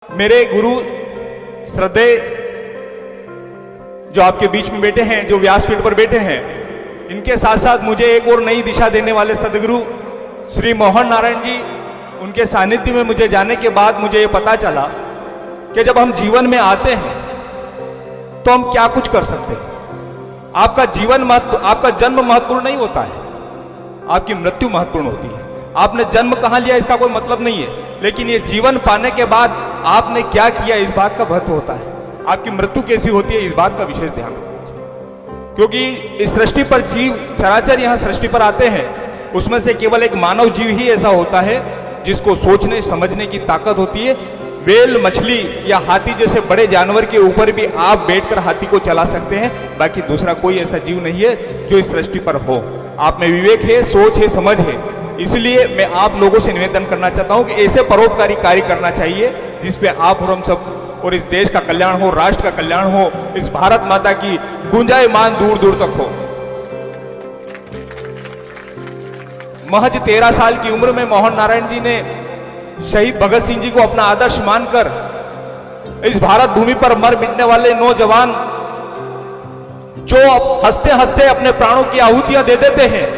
मेरे गुरु श्रद्धेय जो आपके बीच में बैठे हैं, जो व्यासपीठ पर बैठे हैं, इनके साथ साथ मुझे एक और नई दिशा देने वाले सदगुरु श्री मोहन नारायण जी, उनके सानिध्य में मुझे जाने के बाद मुझे ये पता चला कि जब हम जीवन में आते हैं तो हम क्या कुछ कर सकते हैं। आपका जीवन आपका जन्म महत्वपूर्ण नहीं होता है, आपकी मृत्यु महत्वपूर्ण होती है। आपने जन्म कहां लिया इसका कोई मतलब नहीं है, लेकिन ये जीवन पाने के बाद आपने क्या किया इस बात का महत्व होता है। आपकी मृत्यु कैसी होती है इस बात का विशेष ध्यान रखना चाहिए, क्योंकि इस सृष्टि पर जीव चराचर यहां सृष्टि पर आते हैं, उसमें से केवल एक मानव जीव ही ऐसा होता है जिसको सोचने समझने की ताकत होती है। वेल, मछली या हाथी जैसे बड़े जानवर के ऊपर भी आप बैठकर हाथी को चला सकते हैं, बाकी दूसरा कोई ऐसा जीव नहीं है जो इस सृष्टि पर हो। आप में विवेक है, सोच है, समझ है, इसलिए मैं आप लोगों से निवेदन करना चाहता हूं कि ऐसे परोपकारी कार्य करना चाहिए जिसपे आप और हम सब और इस देश का कल्याण हो, राष्ट्र का कल्याण हो, इस भारत माता की गुंजायमान दूर दूर तक हो। महज 13 साल की उम्र में मोहन नारायण जी ने शहीद भगत सिंह जी को अपना आदर्श मानकर इस भारत भूमि पर मर मिटने वाले नौजवान जो हंसते हंसते अपने प्राणों की आहुतियां दे देते हैं,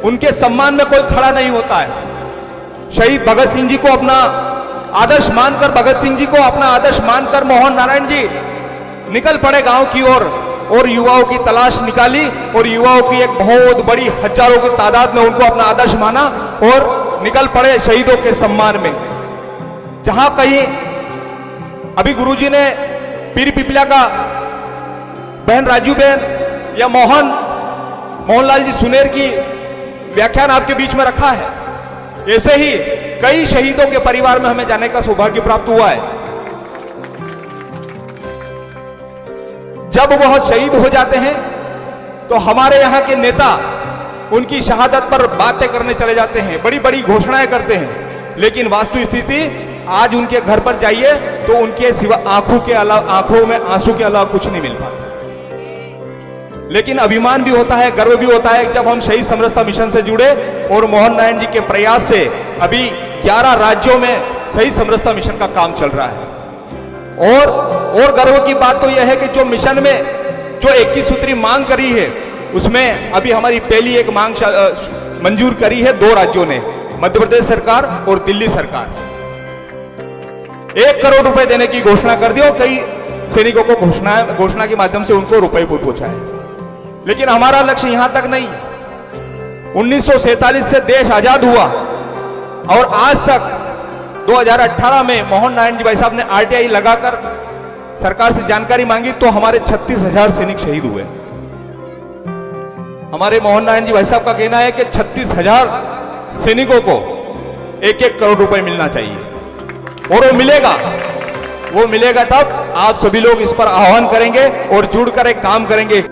उनके सम्मान में कोई खड़ा नहीं होता है। शहीद भगत सिंह जी को अपना आदर्श मानकर, भगत सिंह जी को अपना आदर्श मानकर मोहन नारायण जी निकल पड़े गांव की ओर और युवाओं की तलाश निकाली और युवाओं की एक बहुत बड़ी हजारों की तादाद में उनको अपना आदर्श माना और निकल पड़े शहीदों के सम्मान में। जहां कहीं अभी गुरुजी ने पीरी पिपलिया का बहन राजू बहन या मोहनलाल जी सुनेर की व्याख्यान आपके बीच में रखा है, ऐसे ही कई शहीदों के परिवार में हमें जाने का सौभाग्य प्राप्त हुआ है। जब वह शहीद हो जाते हैं तो हमारे यहां के नेता उनकी शहादत पर बातें करने चले जाते हैं, बड़ी बड़ी घोषणाएं करते हैं, लेकिन वास्तु स्थिति आज उनके घर पर जाइए तो उनके सिवा आंखों में आंसू के अलावा कुछ नहीं मिल पाता। लेकिन अभिमान भी होता है, गर्व भी होता है जब हम शहीद समरसता मिशन से जुड़े और मोहन नारायण जी के प्रयास से अभी 11 राज्यों में शहीद समरसता मिशन का काम चल रहा है। और गर्व की बात तो यह है कि जो मिशन में जो 21 सूत्री मांग करी है, उसमें अभी हमारी पहली एक मांग मंजूर करी है 2 राज्यों ने, मध्य प्रदेश सरकार और दिल्ली सरकार। 1 करोड़ रुपए देने की घोषणा कर दी और कई सैनिकों को घोषणा के माध्यम से उनको रुपए पहुंचाए। लेकिन हमारा लक्ष्य यहां तक नहीं। 1947 से देश आजाद हुआ और आज तक 2018 में मोहन नारायण जी भाई साहब ने आरटीआई लगाकर सरकार से जानकारी मांगी तो हमारे 36,000 सैनिक शहीद हुए। हमारे मोहन नारायण जी भाई साहब का कहना है कि 36,000 सैनिकों को 1-1 करोड़ रुपए मिलना चाहिए और वो मिलेगा तब आप सभी लोग इस पर आह्वान करेंगे और जुड़कर एक काम करेंगे।